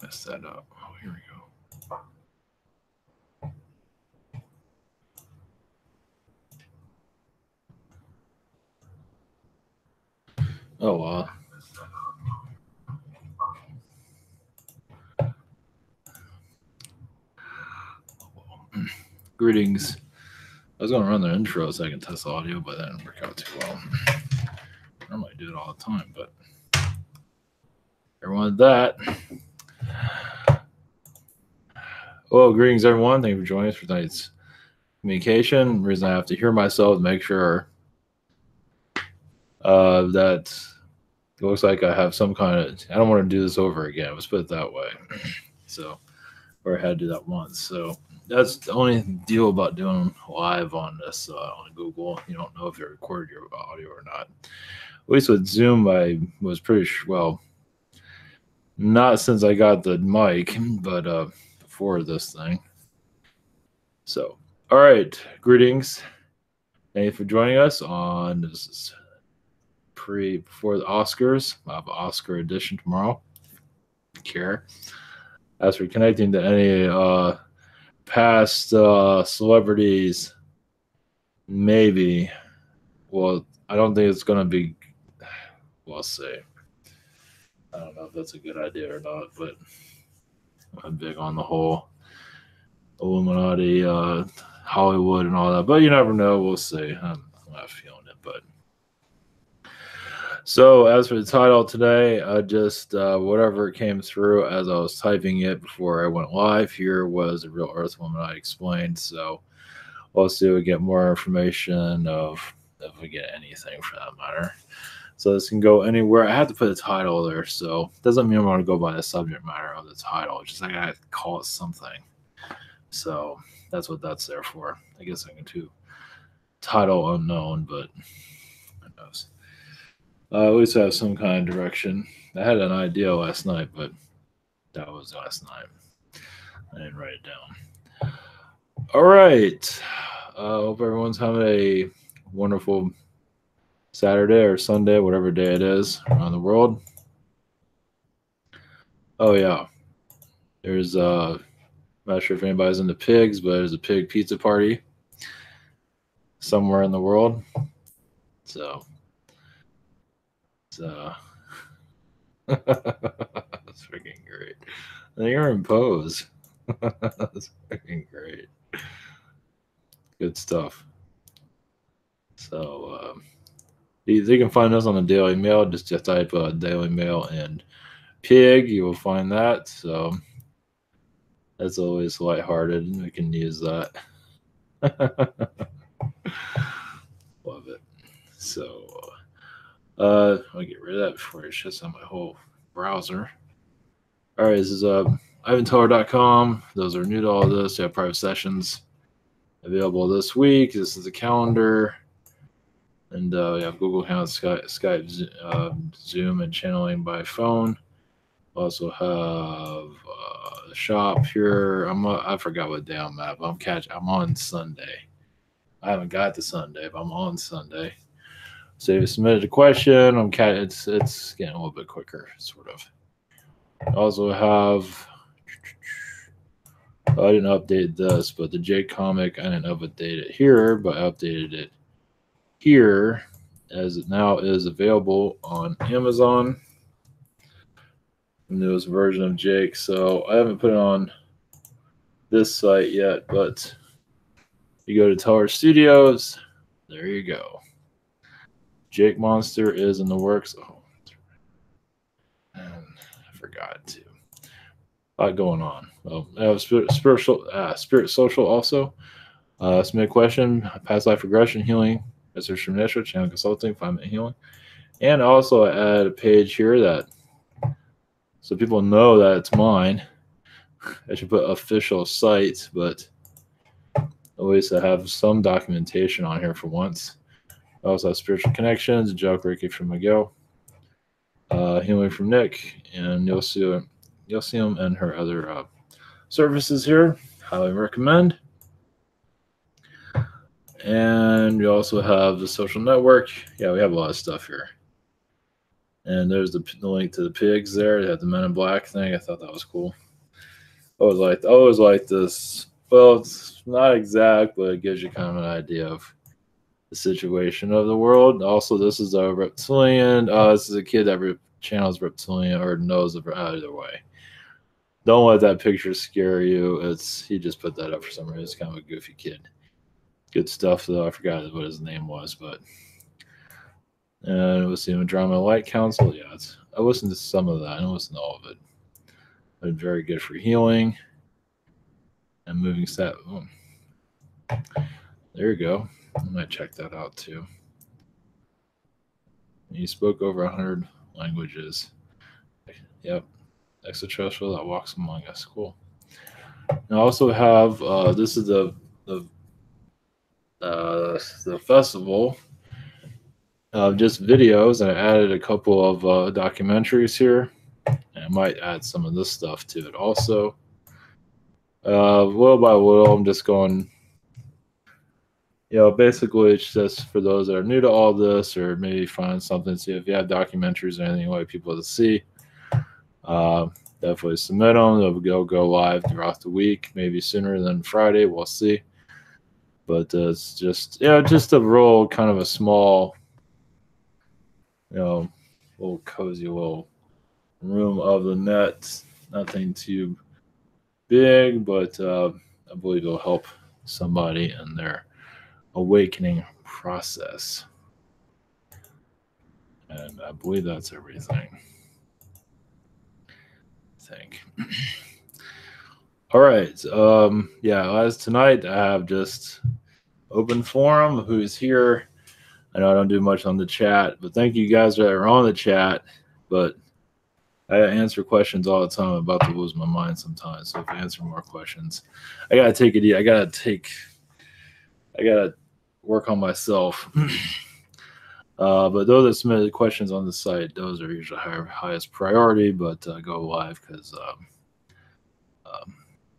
messed that up. Oh, here we go. Oh, wow. Greetings. I was going to run the intro so I can test the audio, but that didn't work out too well. I might do it all the time, but everyone did that. Well, greetings, everyone. Thank you for joining us for tonight's communication. The reason I have to hear myself to make sure that it looks like I have some kind of. I don't want to do this over again. Let's put it that way. So, or I had to do that once. So that's the only deal about doing live on this on Google. You don't know if it recorded your audio or not. At least with Zoom, I was pretty sure. Well, not since I got the mic, but before this thing. So, all right, greetings. Thank you for joining us on this before the Oscars. I have an Oscar edition tomorrow. Care. As for connecting to any past celebrities, maybe. Well, I don't think it's going to be. We'll see. I don't know if that's a good idea or not, but I'm big on the whole Illuminati, Hollywood, and all that. But you never know. We'll see. I'm not feeling it, but. So as for the title today, just whatever came through as I was typing it before I went live here was a real Earth woman I explained. So we'll see if we get more information if we get anything for that matter. So this can go anywhere. I had to put a title there, so it doesn't mean I'm going to go by the subject matter of the title. It's just like I have to call it something. So that's what that's there for. I guess I can do title unknown, but who knows. At least I have some kind of direction. I had an idea last night, but that was last night. I didn't write it down. All right. Hope everyone's having a wonderful Saturday or Sunday, whatever day it is around the world. Oh, yeah. There's, I'm not sure if anybody's into pigs, but there's a pig pizza party somewhere in the world. So. That's freaking great. They are in pose. That's freaking great. Good stuff. So you can find us on the Daily Mail. Just type Daily Mail and pig. You will find that. So that's always lighthearted. We can use that. Love it. So. I'll get rid of that before it shuts down my whole browser. All right, this is ivanteller.com. Those are new to all this. You have private sessions available this week. This is the calendar. And we have Google Hangouts, Skype, Zoom, and channeling by phone. Also have the shop here. I forgot what day I'm at, but I'm on Sunday. I haven't got to Sunday, but I'm on Sunday. So you submitted a question. It's getting a little bit quicker, sort of. I also have. I didn't update this, but the Jake comic I didn't update it here, but I updated it here, as it now is available on Amazon. The newest version of Jake. So I haven't put it on this site yet, but you go to Teller Studios. There you go. Jake Monster is in the works. Oh, and I forgot to. A lot going on. Well, I have Spirit Social also. Submit a question, past life regression healing, research from initial, channel consulting, 5-minute healing. And also I add a page here that so people know that it's mine. I should put official site, but always I have some documentation on here for once. I also have Spiritual Connections, Joke Reiki from Miguel, Healing from Nick, and you'll see them and her other services here. Highly recommend. And we also have the social network. Yeah, we have a lot of stuff here. And there's the link to the pigs there. They had the Men in Black thing. I thought that was cool. I always like this. Well, it's not exact, but it gives you kind of an idea of the situation of the world. Also, this is a reptilian. This is a kid that channels reptilian or knows of either way. Don't let that picture scare you. He just put that up for some reason. It's kind of a goofy kid. Good stuff though. I forgot what his name was, but it was the Drama Light Council. Yeah, I listened to some of that. I don't listen to all of it. But very good for healing and moving set. Oh. There you go. I might check that out too. He spoke over 100 languages. Yep. Extraterrestrial that walks among us. Cool. And I also have this is the festival of just videos, and I added a couple of documentaries here. And I might add some of this stuff to it also. Little by little, I'm just going. Basically, it's just for those that are new to all this, or maybe find something. See if you have documentaries or anything you like people to see. Definitely submit them. They'll go live throughout the week, maybe sooner than Friday. We'll see. But it's just just a real kind of a small, little cozy little room of the net. Nothing too big, but I believe it'll help somebody in their awakening process. And I believe that's everything. I think. All right. As tonight I have just open forum. Who's here? I know I don't do much on the chat, but thank you guys that are on the chat. But I answer questions all the time. I'm about to lose my mind sometimes. So if I answer more questions, I gotta take it. I gotta work on myself. But those that submitted questions on the site, those are usually highest priority. But go live because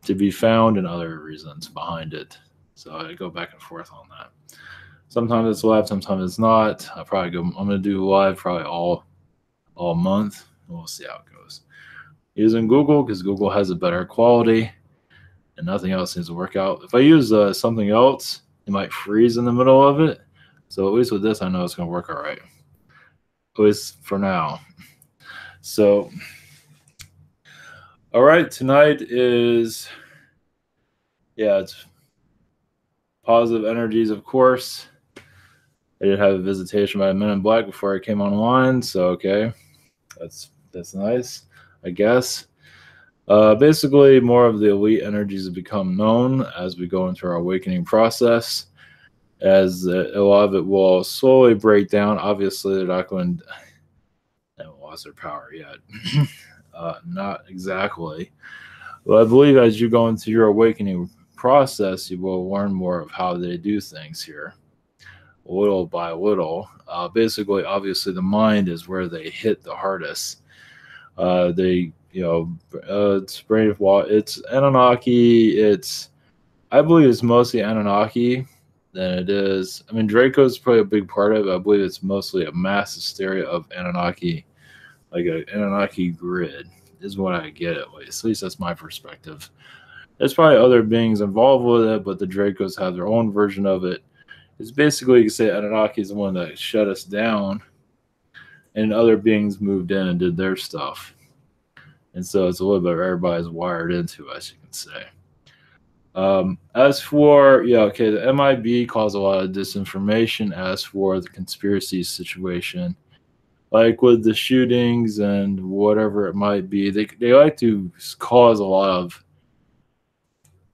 to be found and other reasons behind it. So I go back and forth on that. Sometimes it's live, sometimes it's not. I'm gonna do live probably all month. We'll see how it goes. Using Google because Google has a better quality and nothing else seems to work out. If I use something else, it might freeze in the middle of it. So at least with this, I know it's gonna work all right. At least for now. So, all right, tonight is, it's positive energies, of course. I did have a visitation by Men in Black before I came online, so okay, that's nice, I guess. Basically, more of the elite energies have become known as we go into our awakening process. As a lot of it will slowly break down. Obviously, they're not going to haven't lost their power yet. Not exactly. But I believe as you go into your awakening process, you will learn more of how they do things here, little by little. Basically, obviously, the mind is where they hit the hardest. It's brain it's Anunnaki. I believe it's mostly Anunnaki than it is. I mean, Draco's probably a big part of it. I believe it's mostly a mass hysteria of Anunnaki, like an Anunnaki grid, is what I get at least. At least that's my perspective. There's probably other beings involved with it, but the Dracos have their own version of it. It's basically, you can say Anunnaki is the one that shut us down, and other beings moved in and did their stuff. And so it's a little bit everybody's wired into us, you can say. As for, the MIB caused a lot of disinformation. As for the conspiracy situation, like with the shootings and whatever it might be, they like to cause a lot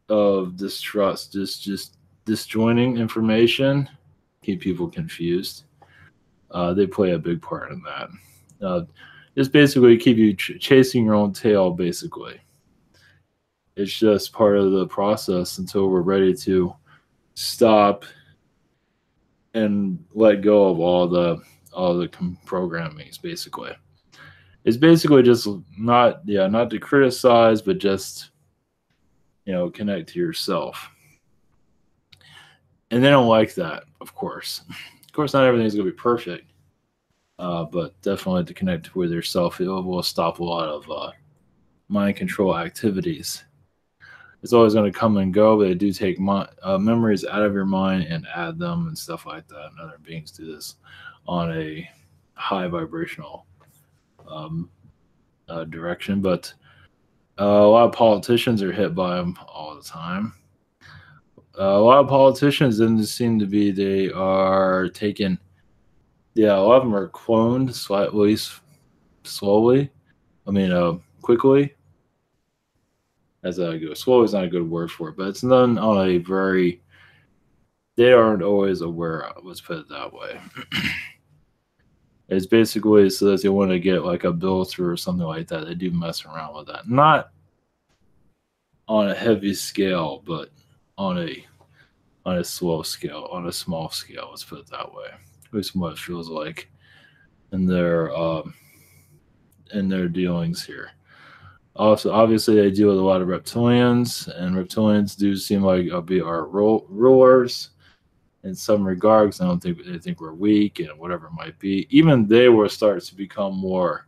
of distrust, just disjoining information, keep people confused. They play a big part in that. Just basically keep you chasing your own tail, basically. It's just part of the process until we're ready to stop and let go of all the programmings. Basically, it's basically just not to criticize, but just connect to yourself. And they don't like that, of course. Of course, not everything's gonna be perfect. but definitely to connect with yourself, it will stop a lot of mind control activities. It's always going to come and go, but they do take memories out of your mind and add them and stuff like that. And other beings do this on a high vibrational um, direction, but a lot of politicians are hit by them all the time. A lot of politicians then seem to be they are taken. Yeah, a lot of them are cloned slightly, slowly. I mean, quickly. As a good slowly is not a good word for it, but it's done on a very. They aren't always aware of. Let's put it that way. It's basically so that they want to get like a bill through or something like that. They do mess around with that, not on a heavy scale, but on a slow scale, on a small scale. Let's put it that way. At least what it feels like in their dealings here. Also, obviously, they deal with a lot of reptilians, and reptilians do seem like be our rulers in some regards. I don't think they think we're weak and whatever it might be. Even they will start to become more,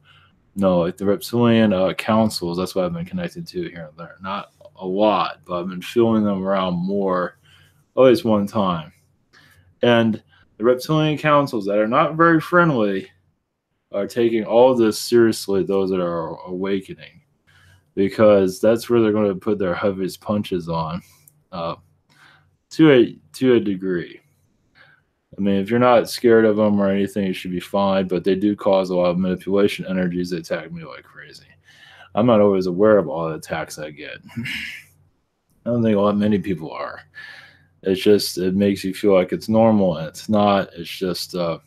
no, like the reptilian councils. That's what I've been connected to here and there. Not a lot, but I've been feeling them around more, always one time. And the reptilian councils that are not very friendly are taking all this seriously, those that are awakening, because that's where they're going to put their heaviest punches on to a degree. I mean, if you're not scared of them or anything, you should be fine, but they do cause a lot of manipulation energies that attack me like crazy. I'm not always aware of all the attacks I get. I don't think many people are. It's just, it makes you feel like it's normal, and it's not. It's just, but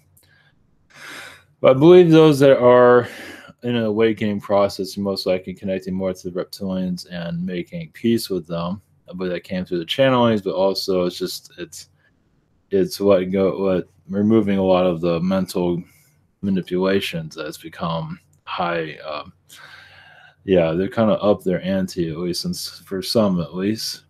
I believe those that are in an awakening process are most likely connecting more to the reptilians and making peace with them. But that came through the channelings, but also it's what removing a lot of the mental manipulations that's become high. Yeah, they're kind of up their ante, at least for some, at least.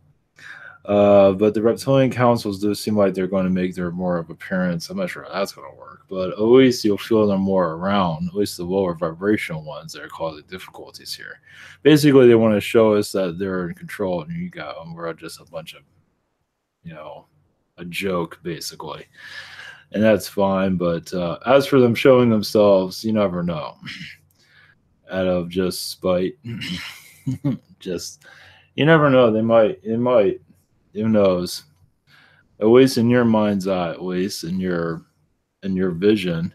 But the reptilian councils do seem like they're going to make their more of appearance. I'm not sure how that's going to work, but at least you'll feel them more around, at least the lower vibrational ones that are causing difficulties here. Basically, they want to show us that they're in control and you got them. We're just a bunch of, a joke, basically. And that's fine. But as for them showing themselves, you never know. Out of just spite. You never know. They might. Who knows? At least in your mind's eye, at least in your vision.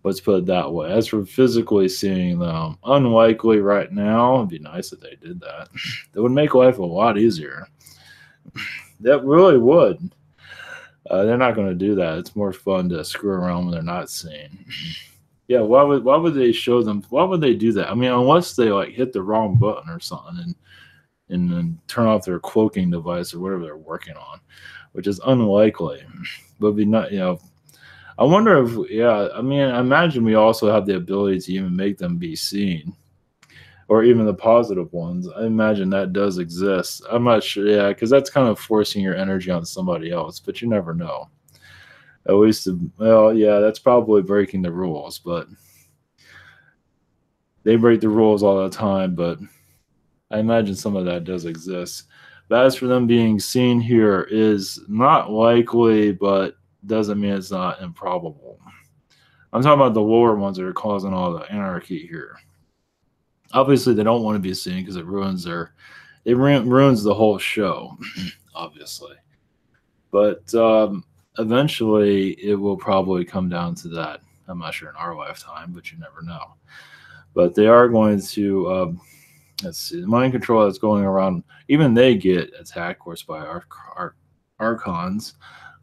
Let's put it that way. As for physically seeing them, unlikely right now. It'd be nice if they did that. That would make life a lot easier. That really would. They're not going to do that. It's more fun to screw around when they're not seen. Yeah, why would they show them? Why would they do that? I mean, unless they like hit the wrong button or something and then turn off their cloaking device or whatever they're working on, which is unlikely. But be not, I wonder if, I mean, I imagine we also have the ability to even make them be seen, or even the positive ones. I imagine that does exist. I'm not sure, because that's kind of forcing your energy on somebody else, but you never know. At least, that's probably breaking the rules, but they break the rules all the time, but I imagine some of that does exist. But as for them being seen here is not likely, but doesn't mean it's not improbable. I'm talking about the lower ones that are causing all the anarchy here. Obviously, they don't want to be seen because it ruins the whole show, obviously. But eventually, it will probably come down to that. I'm not sure in our lifetime, but you never know. But they are going to, let's see, the mind control that's going around, even they get attacked, of course, by our archons,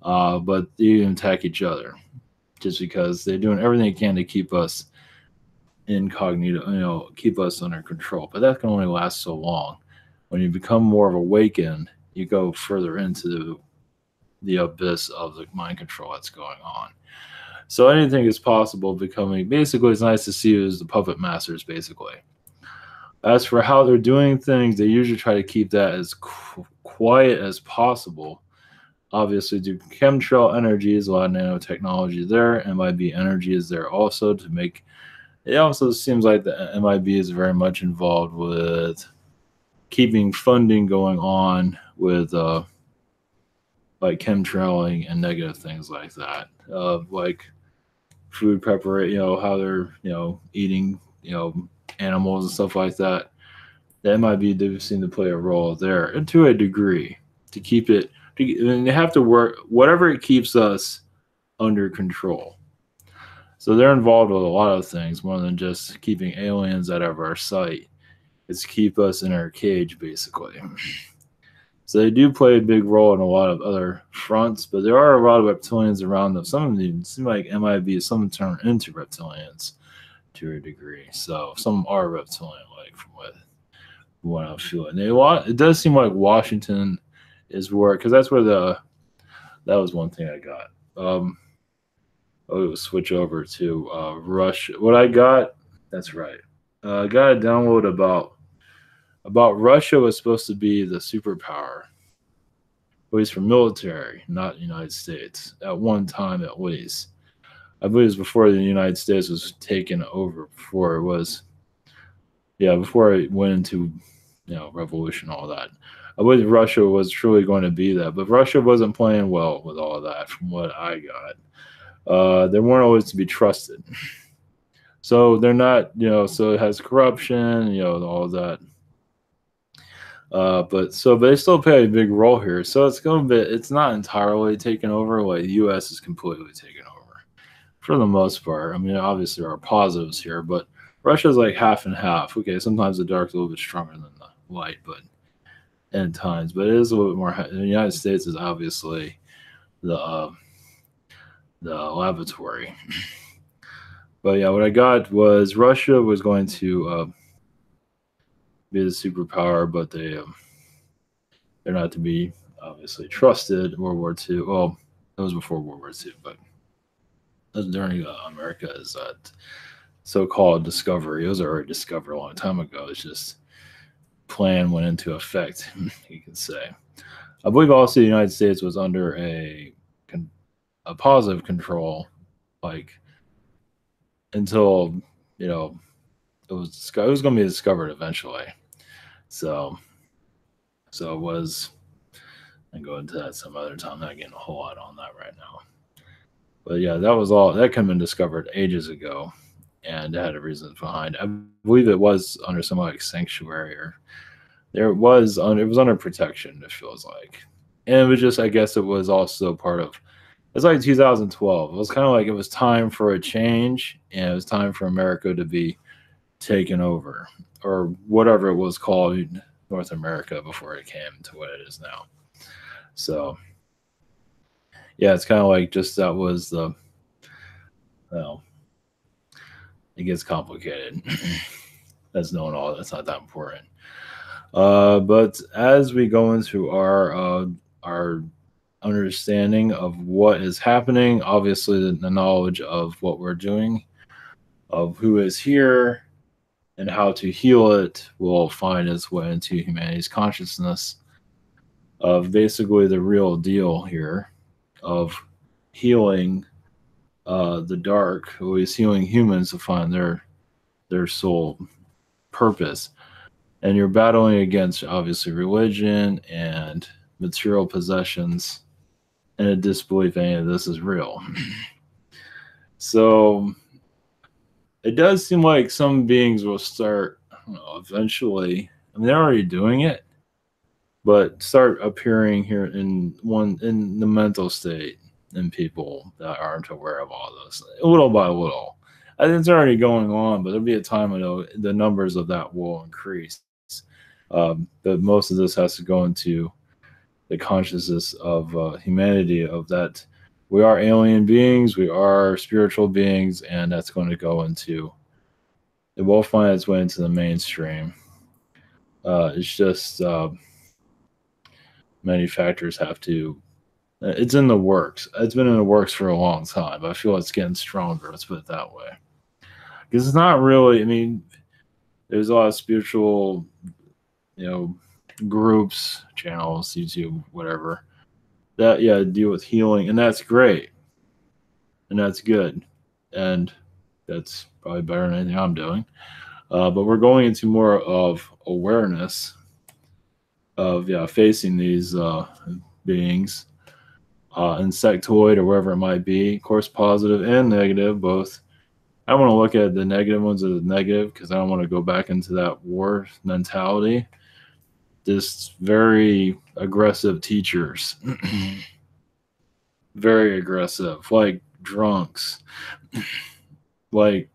but they even attack each other just because they're doing everything they can to keep us incognito, keep us under control. But that can only last so long. When you become more of awakened, you go further into the abyss of the mind control that's going on. So anything is possible becoming, basically, it's nice to see you as the puppet masters, basically. As for how they're doing things, they usually try to keep that as quiet as possible. obviously do chemtrail energies, a lot of nanotechnology there. MIB energy is there also to make. It also seems like the MIB is very much involved with keeping funding going on with like chemtrailing and negative things like that, like food preparation, how they're eating animals and stuff like that. The MIB do seem to play a role there, and to a degree, to keep it. And they have to work whatever it keeps us under control. So they're involved with a lot of things more than just keeping aliens out of our sight. It's keep us in our cage, basically. So they do play a big role in a lot of other fronts, but there are a lot of reptilians around them. Some of them seem like MIB, some turn into reptilians to a degree. So some are reptilian-like from what I'm feeling. It does seem like Washington is where, because that's where that was one thing I got. Switch over to Russia. What I got, that's right. I got a download about Russia was supposed to be the superpower, at least for military, not the United States, at one time at least. I believe it was before the United States was taken over, before it went into, revolution, all that. I believe Russia was truly going to be that, but Russia wasn't playing well with all of that from what I got. They weren't always to be trusted. So they're not, so it has corruption, all of that. But they still play a big role here. So it's not entirely taken over. Like the U.S. is completely taken over for the most part. I mean, obviously there are positives here, but Russia's like half and half. Okay, sometimes the dark's a little bit stronger than the light, but at times, but it is a little bit more. The United States is obviously the laboratory. But yeah, what I got was Russia was going to be the superpower, but they're not to be obviously trusted. World War II. Well, that was before World War II, but that was during America's so-called discovery. It was already discovered a long time ago. It's just plan went into effect, you can say. I believe also the United States was under a positive control, like until it was going to be discovered eventually. So it was. I can go into that some other time. I'm not getting a whole lot on that right now. But yeah, that was all. That could have been discovered ages ago, and it had a reason behind. I believe it was under some like sanctuary, or it was under protection. It feels like, and it was just. I guess it was also part of. It's like 2012. It was kind of like it was time for a change, and it was time for America to be taken over, or whatever it was called, North America, before it came to what it is now. So, yeah, it's kind of like just that was the. Well, it gets complicated. That's knowing all. That's not that important. But as we go into our understanding of what is happening, obviously the knowledge of what we're doing, of who is here, and how to heal it will find its way into humanity's consciousness of basically the real deal here of healing the dark, who is healing humans to find their soul purpose. And you're battling against obviously religion and material possessions and a disbelief any of this is real. So it does seem like some beings will start, eventually. I mean, they're already doing it, but start appearing here in the mental state in people that aren't aware of all this, little by little. I think it's already going on, but there'll be a time when the numbers of that will increase. But most of this has to go into the consciousness of humanity, of that we are alien beings, we are spiritual beings, and that's going to go into, it will find its way into the mainstream. It's just many factors have to, it's in the works. It's been in the works for a long time. I feel it's getting stronger, let's put it that way. Because it's not really, I mean, there's a lot of spiritual, groups, channels, YouTube, whatever, that, yeah, deal with healing, and that's great, and that's good, and that's probably better than anything I'm doing. But we're going into more of awareness of, yeah, facing these beings, insectoid or wherever it might be, of course, positive and negative, both. I want to look at the negative ones as negative because I don't want to go back into that war mentality. Just very aggressive teachers, very aggressive, like drunks, like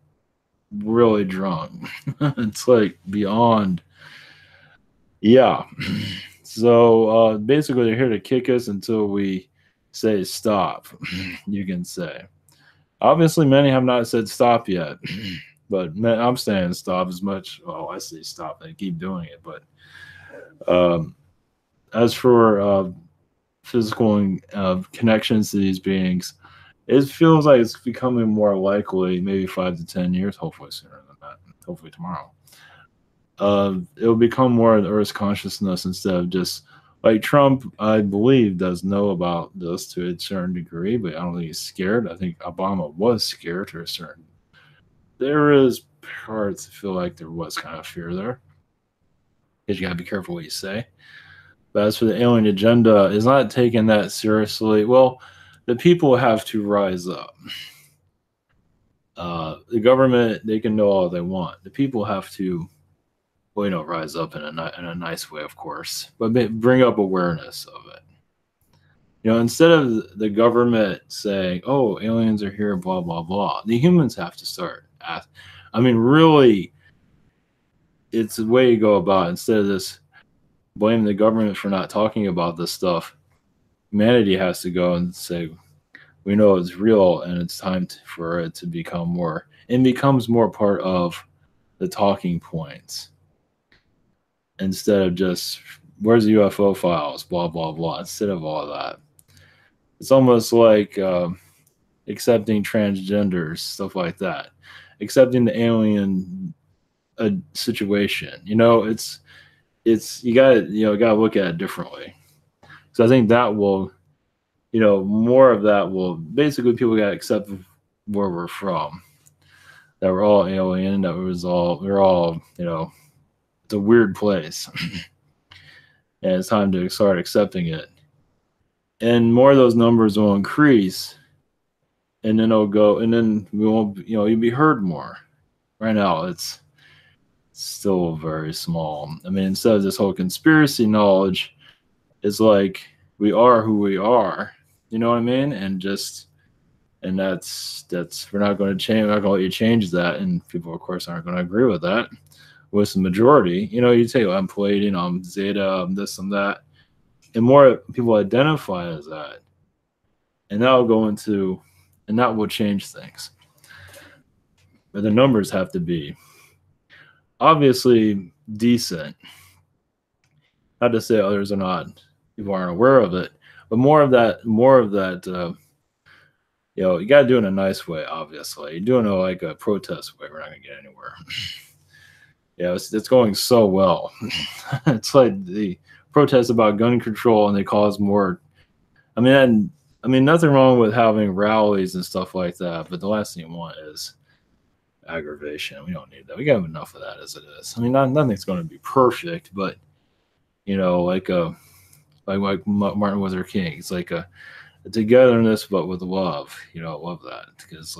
really drunk. It's like beyond, yeah. So basically, they're here to kick us until we say stop. You can say. Obviously, many have not said stop yet, but I'm saying stop as much. Oh, I say stop. They keep doing it, but as for physical connections to these beings, it feels like it's becoming more likely, maybe 5 to 10 years, hopefully sooner than that, hopefully tomorrow. It'll become more of the Earth's consciousness instead of just like Trump, I believe, does know about this to a certain degree, but I don't think he's scared. I think Obama was scared to a certain. There is parts that feel like there was kind of fear there, because you got to be careful what you say. But as for the alien agenda, is not taking that seriously. Well, the people have to rise up. The government, they can know all they want. The people have to, well, rise up in a nice way, of course, but bring up awareness of it. Instead of the government saying, "Oh, aliens are here," blah blah blah, the humans have to start. Really, it's the way you go about it. Instead of this blaming the government for not talking about this stuff, humanity has to go and say, "We know it's real, and it's time for it to become more." It becomes more part of the talking points. Instead of just, where's the UFO files, blah, blah, blah, instead of all that. It's almost like accepting transgenders, stuff like that. Accepting the alien situation. It's you gotta look at it differently. So I think that will, more of that will, basically people gotta accept where we're from. That we're all alien, we're all, it's a weird place. And it's time to start accepting it. And more of those numbers will increase, and then it'll go, and then we won't, you'll be heard more. Right now, it's still very small. Instead of this whole conspiracy knowledge, it's like we are who we are. You know what I mean? And that's we're not going to change. We're not going to let you change that. And people, of course, aren't going to agree with that. With the majority, you say, well, I'm Palladian, I'm Zeta, I'm this and that, and more people identify as that, and that'll go into, and that will change things. But the numbers have to be obviously decent. Not to say others are not, people aren't aware of it, but more of that. You got to do it in a nice way. Obviously, you're doing it like a protest way, we're not gonna get anywhere. Yeah, it's going so well. It's like the protests about gun control, and they cause more. Nothing wrong with having rallies and stuff like that, but the last thing you want is aggravation. We don't need that. We got enough of that as it is. Nothing's going to be perfect, but like Martin Luther King, it's like a togetherness, but with love. I love that, because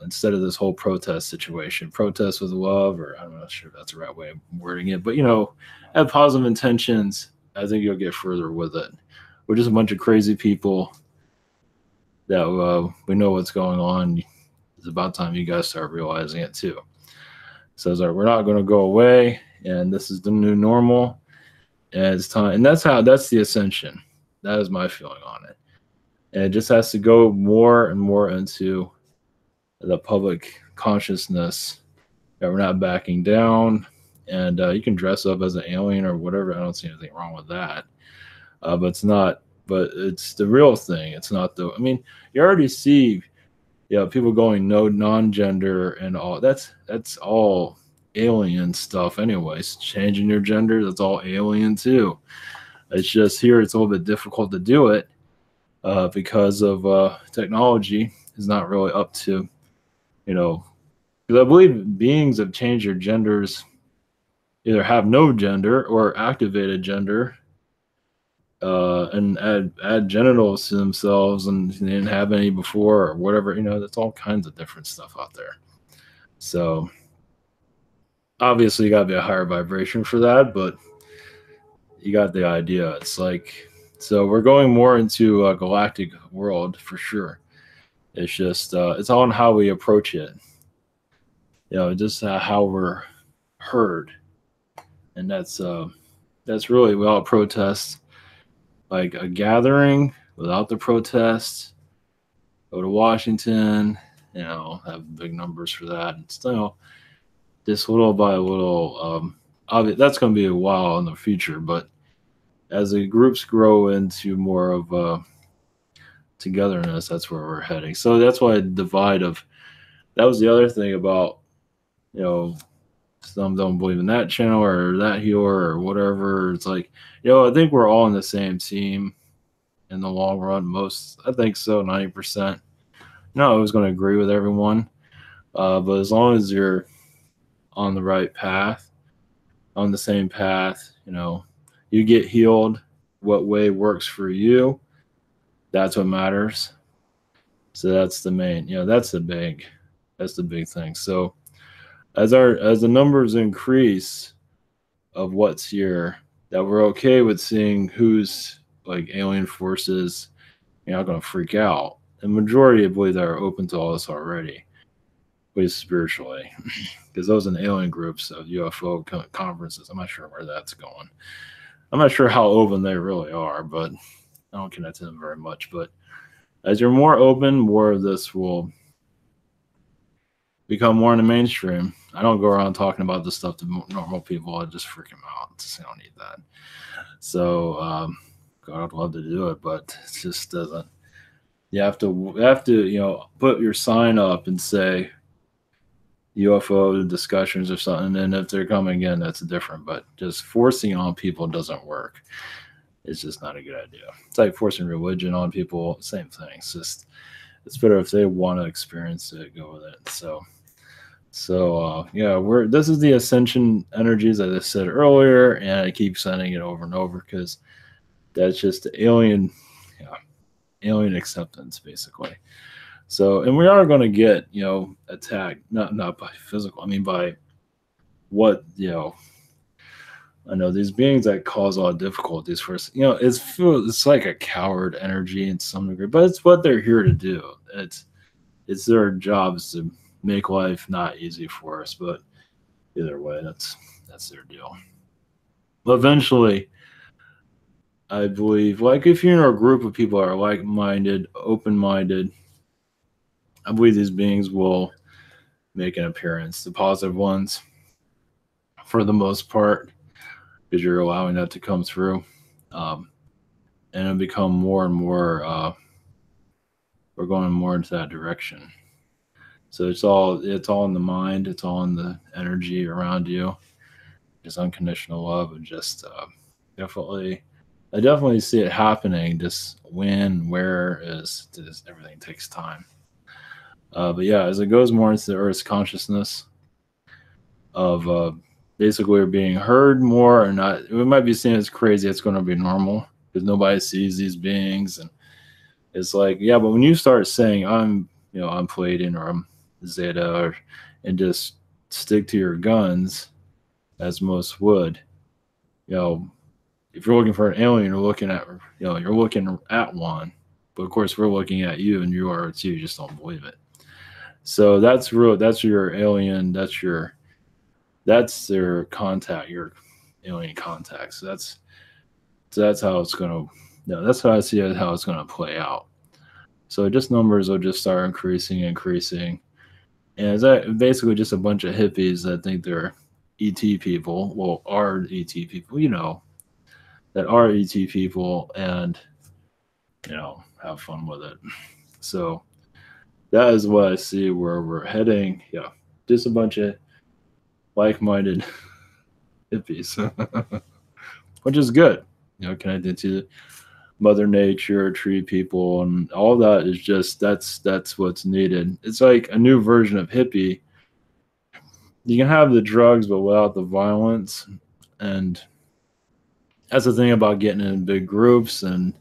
instead of this whole protest situation, protest with love, or I'm not sure if that's the right way of wording it, but have positive intentions, I think you'll get further with it. We're just a bunch of crazy people that we know what's going on. It's about time you guys start realizing it too. So we're not going to go away, and this is the new normal, and it's time. And that's the ascension. That is my feeling on it. And it just has to go more and more into the public consciousness that we're not backing down, and you can dress up as an alien or whatever. I don't see anything wrong with that, but it's not. But it's the real thing. It's not the. You already see, people going no non-gender and all. That's all alien stuff. Anyways, changing your gender, that's all alien too. It's just here it's a little bit difficult to do it because of technology is not really up to, you know, because I believe beings have changed their genders, either have no gender or activated gender, and add genitals to themselves, and they didn't have any before or whatever. That's all kinds of different stuff out there. So obviously, you got to be a higher vibration for that, but you got the idea. It's like, so we're going more into a galactic world for sure. It's just it's all on how we approach it. Just how we're heard, and that's really without protest. Like a gathering without the protests, go to Washington, have big numbers for that, and still just little by little. That's going to be a while in the future, but as the groups grow into more of togetherness, that's where we're heading. So that's why divide of. That was the other thing about, some don't believe in that channel or that healer or whatever. It's like, I think we're all on the same team in the long run. I think so, 90%. No, I was going to agree with everyone. But as long as you're on the right path, on the same path, you get healed, what way works for you, that's what matters. So that's the main, that's the big thing. So as the numbers increase of what's here, that we're okay with seeing who's like alien forces, you're not going to freak out. The majority, I believe, that are open to all this already, at least spiritually, because those in alien groups of UFO conferences, I'm not sure where that's going. I'm not sure how open they really are, but I don't connect to them very much. But as you're more open, more of this will become more in the mainstream. I don't go around talking about this stuff to normal people. I just freak them out. I don't need that. So, God, I'd love to do it, but it just doesn't. You have to, put your sign up and say UFO discussions or something. And if they're coming in, that's different. But just forcing on people doesn't work. It's just not a good idea. It's like forcing religion on people. Same thing. It's better if they want to experience it, go with it. So this is the Ascension energies, as I said earlier, and I keep sending it over and over because that's just the alien acceptance, basically. So, and we are going to get, attacked, not by physical, I mean by what, I know these beings that cause a lot of difficulties for us, it's like a coward energy in some degree, but it's what they're here to do. It's their jobs to make life not easy for us, but either way, that's their deal. But eventually, I believe, like if you're in a group of people that are like-minded, open-minded, I believe these beings will make an appearance, the positive ones, for the most part, because you're allowing that to come through. And it'll become more and more, we're going more into that direction. So it's all in the mind, it's all in the energy around you. Just unconditional love, and just I definitely see it happening. Just when, where is just everything takes time. But yeah, as it goes more into the Earth's consciousness of basically we're being heard more or not, we might be seen as crazy. It's going to be normal because nobody sees these beings, and it's like, yeah, but when you start saying I'm Palladian or I'm Zeta, and just stick to your guns, as most would, if you're looking for an alien, you're looking at one, but of course we're looking at you, and you are too. You just don't believe it. So that's your alien. That's their contact, your alien contact. So that's how it's gonna. That's how I see it. How it's gonna play out. So just numbers will just start increasing, and it's basically just a bunch of hippies that think they're ET people. Well, are ET people, that are ET people, and have fun with it. So that is what I see where we're heading. Yeah, just a bunch of like-minded hippies, which is good. connected to Mother Nature, tree people, and all that is just that's what's needed. It's like a new version of hippie. You can have the drugs, but without the violence, and that's the thing about getting in big groups. And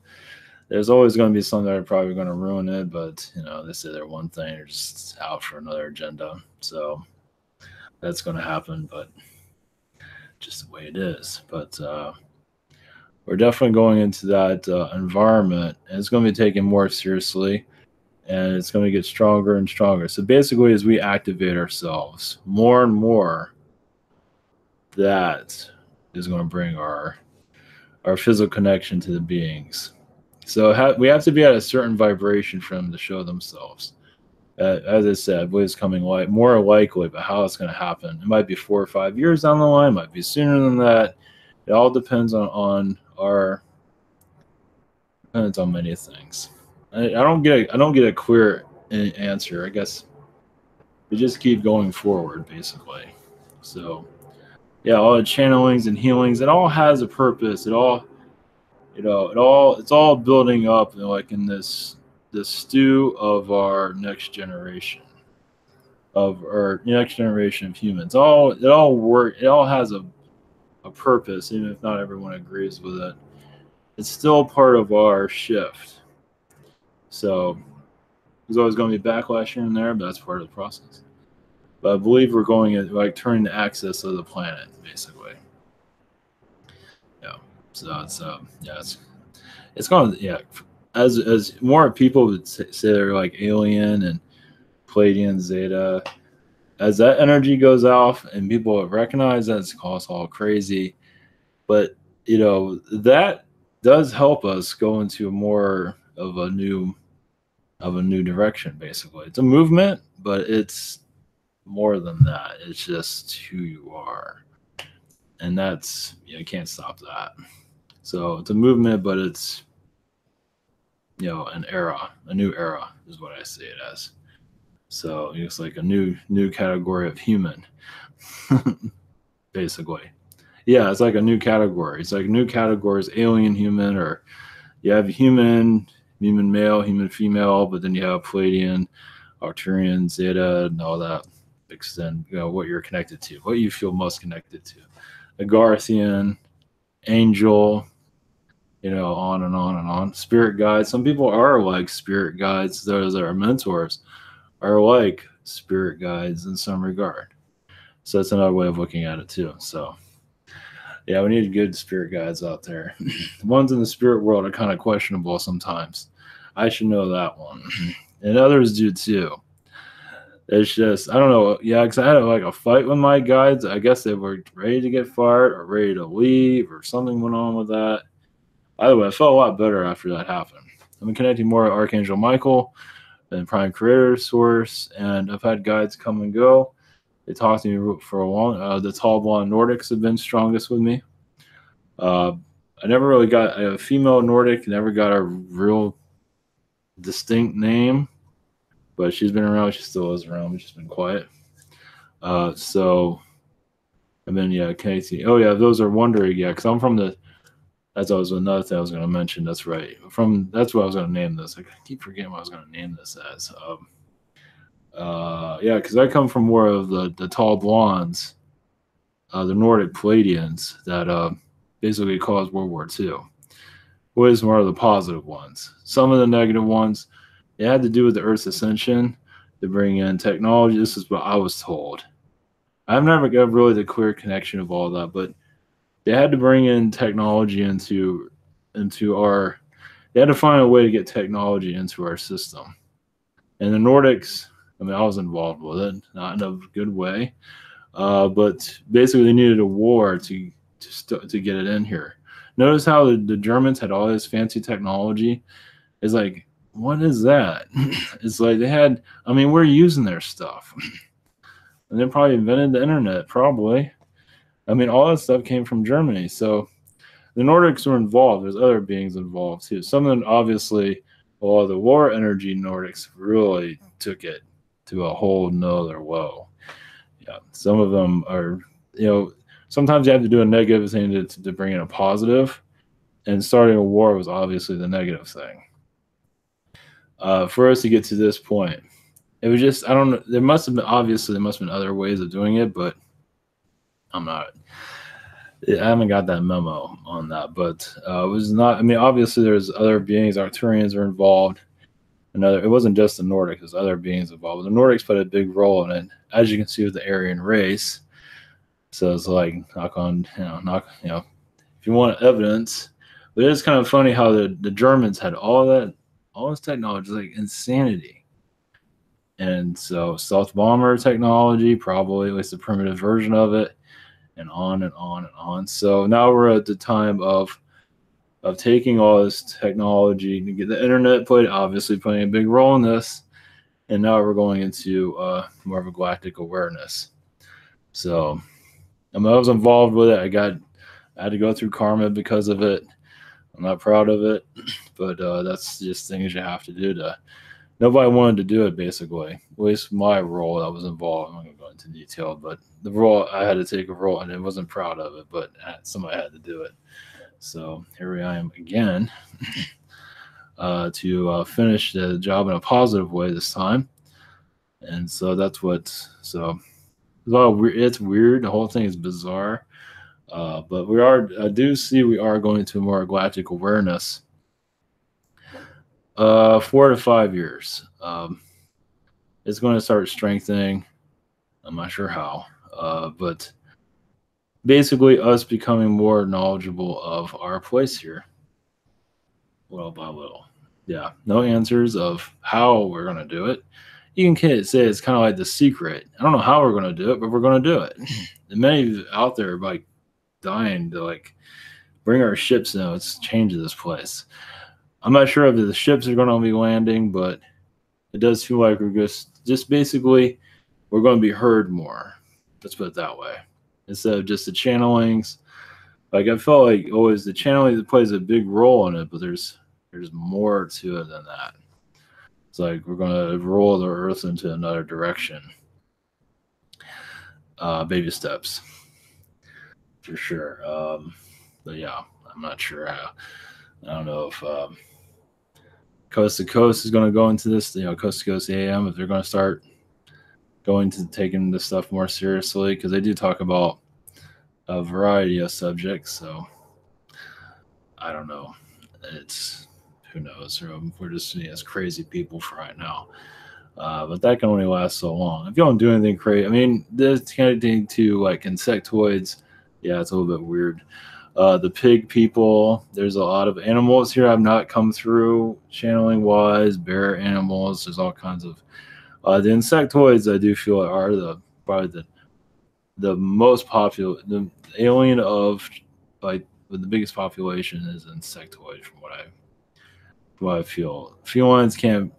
there's always going to be some that are probably going to ruin it, but they say they're one thing, they're just out for another agenda. So that's going to happen, but just the way it is. But we're definitely going into that environment, and it's going to be taken more seriously, and it's going to get stronger and stronger. So basically, as we activate ourselves more and more, that is going to bring our physical connection to the beings. So we have to be at a certain vibration for them to show themselves. As I said, I believe it's coming more likely, but how it's going to happen. It might be 4 or 5 years down the line, it might be sooner than that. It all depends on many things. I don't get a clear answer. I guess we just keep going forward, basically. So yeah, all the channelings and healings, it all has a purpose. It all it's all building up, like in this stew of our next generation of humans. It all has a purpose, even if not everyone agrees with it. It's still part of our shift. So there's always going to be backlash here and there, but that's part of the process. But I believe we're going at like turning the axis of the planet, basically. Yeah. So it's going to as more people would say they're like alien and Pleiadian Zeta. As that energy goes off and people recognize that, it's all crazy. But that does help us go into more of a new direction. Basically, it's a movement, but it's more than that. It's just who you are, and that's you can't stop that. So it's a movement, but it's an era, a new era is what I see it as. So it's like a new category of human, basically. Yeah, it's like a new category. It's like new categories: alien, human, or you have human male, human female, but then you have Pleiadian, Arcturian, Zeta, and all that. Extend what you're connected to, what you feel most connected to. Agarthian, angel, on and on and on. Spirit guides. Some people are like spirit guides. Those that are mentors are like spirit guides in some regard. So that's another way of looking at it too. So yeah, we need good spirit guides out there. The ones in the spirit world are kind of questionable sometimes. I should know that one. And others do too. It's just, I don't know. Yeah, because I had like a fight with my guides. I guess they were ready to get fired or ready to leave or something went on with that. Either way, I felt a lot better after that happened. I've been connecting more to Archangel Michael and Prime Creator Source, and I've had guides come and go. They talked to me for a long. The tall blonde Nordics have been strongest with me. I never really got a female Nordic. Never got a real distinct name, but she's been around. She still is around. She's been quiet. So I've been connecting. Oh yeah, those are wondering. Yeah, because I'm from the. That's always another thing I was going to mention. That's right. That's what I was going to name this. I keep forgetting what I was going to name this as. Because I come from more of the tall blondes, the Nordic Pleiadians that basically caused World War II. Was more of the positive ones. Some of the negative ones, it had to do with the Earth's ascension to bring in technology. This is what I was told. I've never got really the clear connection of all that, but they had to bring in technology into our. They had to find a way to get technology into our system. And the Nordics, I mean, I was involved with it, not in a good way, but basically they needed a war to get it in here. Notice how the Germans had all this fancy technology. It's like, what is that? It's like they had. I mean, we're using their stuff, and they probably invented the internet, probably. I mean, all that stuff came from Germany. So the Nordics were involved. There's other beings involved too. Some of them, obviously, well, the war energy Nordics really took it to a whole nother low. Yeah, some of them are, sometimes you have to do a negative thing to bring in a positive. and starting a war was obviously the negative thing. For us to get to this point, it was just, I don't know, there must have been other ways of doing it, but I haven't got that memo on that. But it was not, I mean, obviously there's other beings, Arcturians are involved. It wasn't just the Nordics, there's other beings involved. The Nordics played a big role in it, as you can see with the Aryan race. So it's like, if you want evidence. But it's kind of funny how the Germans had all this technology, like insanity. And so stealth bomber technology, probably at least a primitive version of it, and on and on and on. So now we're at the time of taking all this technology to get the internet obviously playing a big role in this. And now we're going into more of a galactic awareness. So I was involved with it. I had to go through karma because of it. I'm not proud of it, but that's just things you have to do. Nobody wanted to do it, basically. At least my role, I was involved. I'm not going to go into detail, but the role, I had to take a role, and I wasn't proud of it, but somebody had to do it. So here I am again to finish the job in a positive way this time. And so that's what, so it's weird. The whole thing is bizarre. But I do see we are going to more galactic awareness. 4 to 5 years. It's going to start strengthening. I'm not sure how, but basically us becoming more knowledgeable of our place here, little by little. Yeah, no answers of how we're going to do it. You can say it's kind of like The Secret. I don't know how we're going to do it, but we're going to do it. And many out there like dying to like bring our ships in. Let's change this place. I'm not sure if the ships are going to be landing, but it does feel like we're just basically we're going to be heard more. Let's put it that way. Instead of just the channelings. Like I felt like always the channeling that plays a big role in it, but there's more to it than that. It's like we're going to roll the earth into another direction. Baby steps. For sure. But yeah, I'm not sure how. I don't know if Coast to Coast is going to go into this, Coast to Coast AM, if they're going to start going to taking this stuff more seriously, because they do talk about a variety of subjects. So I don't know. Who knows? We're just as crazy people for right now. But that can only last so long. If you don't do anything crazy, I mean, this kind of thing to like insectoids, yeah, it's a little bit weird. The pig people, there's a lot of animals here I've not come through channeling wise, bear animals, there's all kinds of the insectoids I do feel are probably the most popular, the alien of like with the biggest population is insectoid from what I feel. Felines can't,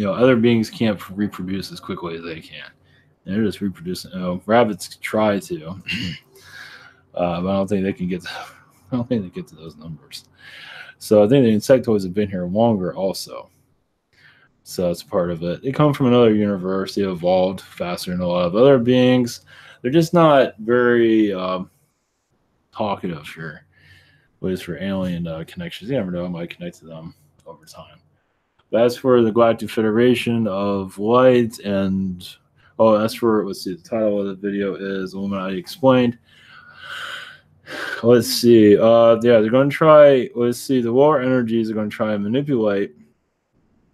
other beings can't reproduce as quickly as they can. And they're just reproducing. Rabbits try to. But I don't think they can get to those numbers. So I think the insectoids have been here longer also. So that's part of it. They come from another universe. They evolved faster than a lot of other beings. They're just not very talkative here. At least for alien connections. You never know. I might connect to them over time. But as for the Galactic Federation of Light and as for, let's see, the title of the video is Illuminati Explained. Let's see. They're going to try. Let's see. The lower energies are going to try and manipulate.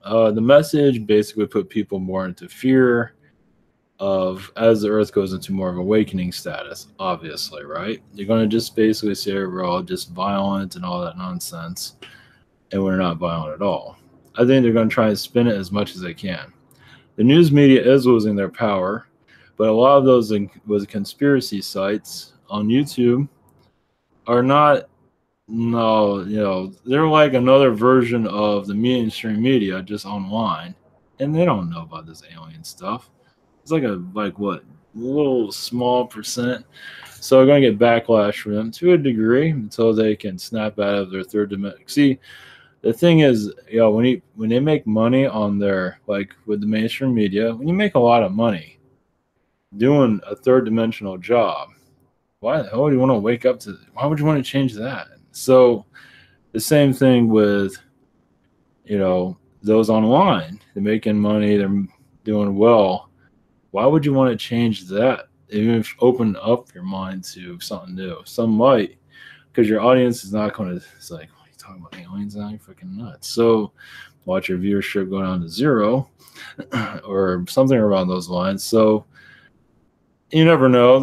The message basically put people more into fear of as the Earth goes into more of awakening status. Obviously, right? You're going to just basically say we're all just violent and all that nonsense, and we're not violent at all. I think they're going to try and spin it as much as they can. The news media is losing their power, but a lot of those with conspiracy sites on YouTube are not, they're like another version of the mainstream media just online, and they don't know about this alien stuff. It's like a little small percent. So we're going to get backlash from them to a degree until they can snap out of their third dimension. See, the thing is, when they make money on their, like with the mainstream media, when you make a lot of money doing a third dimensional job, why the hell do you want to wake up to? Why would you want to change that? So The same thing with, you know, those online. They're making money, they're doing well. Why would you want to change that? Even if open up your mind to something new. Some might, because your audience is not going to, it's like, what are you talking about aliens now? You're freaking nuts. So watch your viewership go down to 0 or something around those lines. So you never know.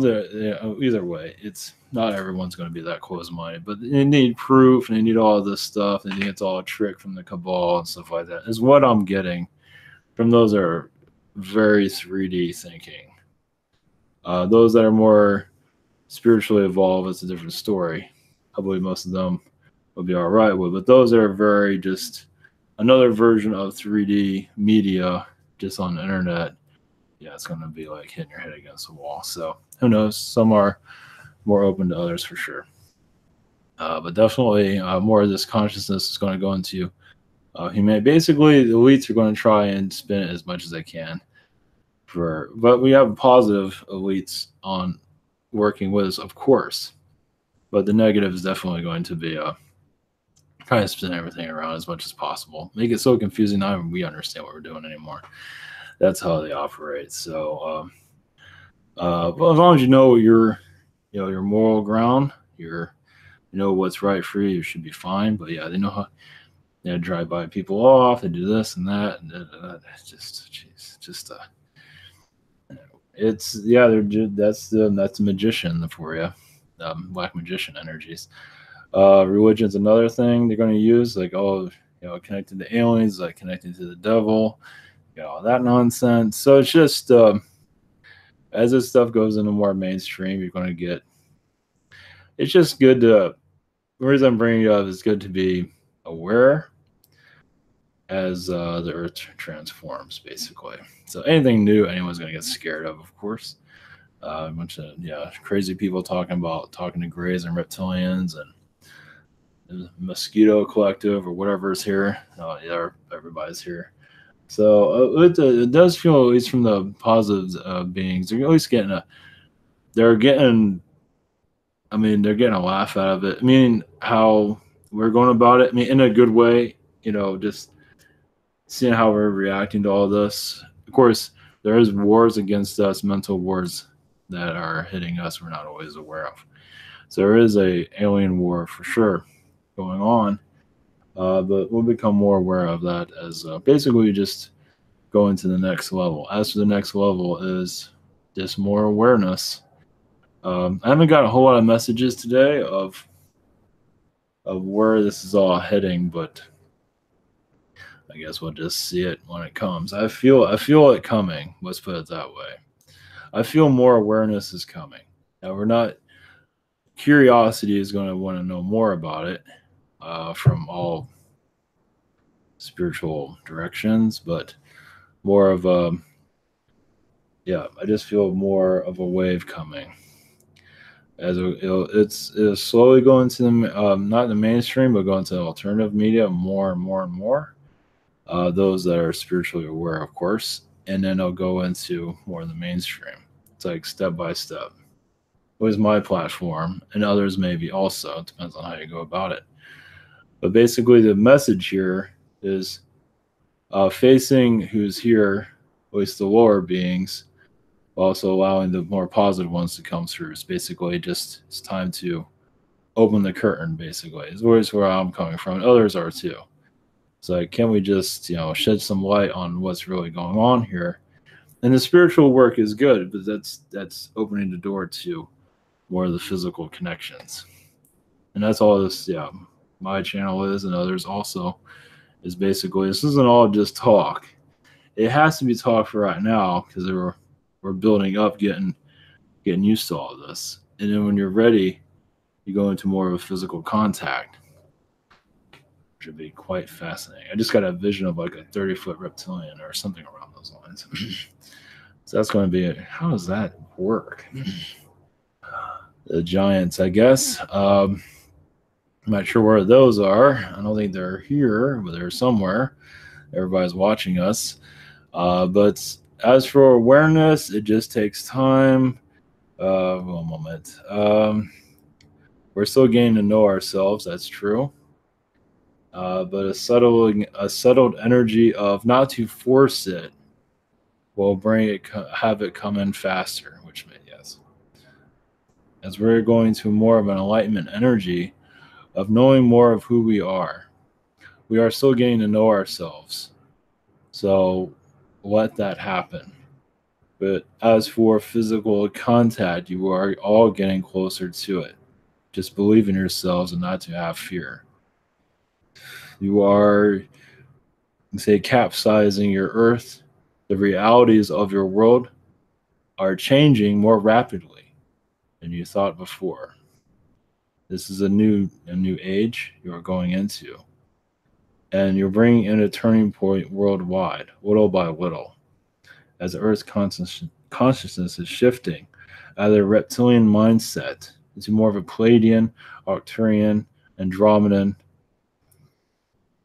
Either way, it's not everyone's going to be that close-minded, but they need proof and they need all this stuff. They think it's all a trick from the cabal and stuff like that. Is what I'm getting from those that are very 3D thinking. Those that are more spiritually evolved, it's a different story. I believe most of them will be all right with, but those that are very just another version of 3D media just on the internet, yeah, it's going to be like hitting your head against the wall. So who knows? Some are more open to others for sure. But definitely more of this consciousness is going to go into humanity. Basically, the elites are going to try and spin it as much as they can. But we have positive elites on working with us, of course. But the negative is definitely going to be trying to spin everything around as much as possible. Make it so confusing, not even we understand what we're doing anymore. That's how they operate. So, well, as long as you know your moral ground, you know what's right for you, you should be fine. But yeah, they know how they drive by people off. They do this and that, and it's just, jeez, just it's that's the magician for you, black magician energies. Religion's another thing they're going to use, like connected to aliens, like connected to the devil. All that nonsense. So it's just as this stuff goes into more mainstream, you're going to get. It's just good to. The reason I'm bringing it up is good to be aware as the Earth transforms, basically. So anything new, anyone's going to get scared of course. A bunch of crazy people talking to grays and reptilians and the mosquito collective or whatever is here. Everybody's here. So it does feel, at least from the positive beings, they're at least they're getting a laugh out of it. I mean, how we're going about it. I mean, in a good way, just seeing how we're reacting to all this. Of course, there is wars against us, mental wars that are hitting us we're not always aware of. So there is a alien war for sure going on. But we'll become more aware of that as basically just going to the next level. As for the next level is just more awareness. I haven't got a whole lot of messages today of where this is all heading, but I guess we'll just see it when it comes. I feel it coming. Let's put it that way. I feel more awareness is coming. Now we're not. Curiosity is going to want to know more about it from all spiritual directions, but more of a I just feel more of a wave coming as it's slowly going to the not the mainstream, but going to alternative media more and more and more. Those that are spiritually aware, of course, and then it'll go into more of the mainstream. It's like step by step. It was my platform, and others maybe also. It depends on how you go about it. But basically, the message here is facing who's here, at least the lower beings, also allowing the more positive ones to come through. It's basically just it's time to open the curtain, basically. It's always where I'm coming from. Others are too. It's like, can we just, shed some light on what's really going on here? And the spiritual work is good, but that's opening the door to more of the physical connections. And that's all this, my channel is, and others also, is basically, this isn't all just talk. It has to be talk for right now, because we're building up, getting used to all of this. And then when you're ready, you go into more of a physical contact. Which would be quite fascinating. I just got a vision of like a 30-foot reptilian or something around those lines. So that's going to be it. How does that work? The giants, I guess. I'm not sure where those are. I don't think they're here, but they're somewhere. Everybody's watching us. But as for awareness, it just takes time. One moment. We're still getting to know ourselves. That's true. but a settled energy of not to force it will have it come in faster, which may, yes. As we're going to more of an enlightenment energy of knowing more of who we are still getting to know ourselves. So let that happen. But as for physical contact, you are all getting closer to it. Just believe in yourselves and not to have fear. You are, say, capsizing your earth. The realities of your world are changing more rapidly than you thought before. This is a new age you are going into. And you're bringing in a turning point worldwide, little by little, as Earth's consciousness is shifting out of the reptilian mindset into more of a Palladian, Arcturian, Andromedan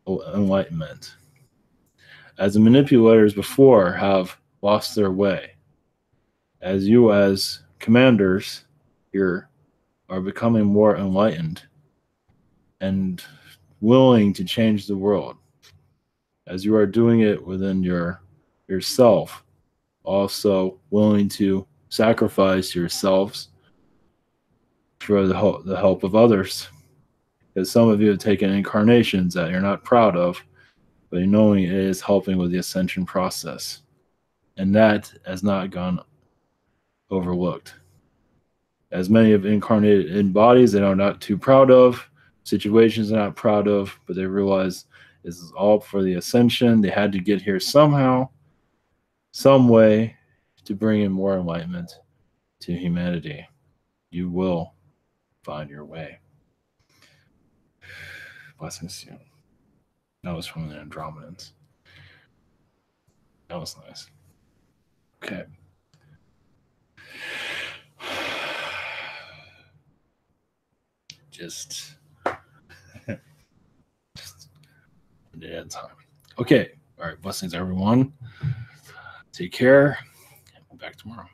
enlightenment. As the manipulators before have lost their way, as you as commanders here are becoming more enlightened and willing to change the world, as you are doing it within yourself, also willing to sacrifice yourselves for the help of others. Because some of you have taken incarnations that you're not proud of, but knowing it is helping with the ascension process. And that has not gone overlooked. As many have incarnated in bodies they are not too proud of, situations they're not proud of, but they realize this is all for the ascension. They had to get here somehow, some way, to bring in more enlightenment to humanity. You will find your way. Blessings to you. That was from the Andromedans. That was nice. Okay. Just dead time. Okay. All right. Blessings, everyone. Take care. Back tomorrow.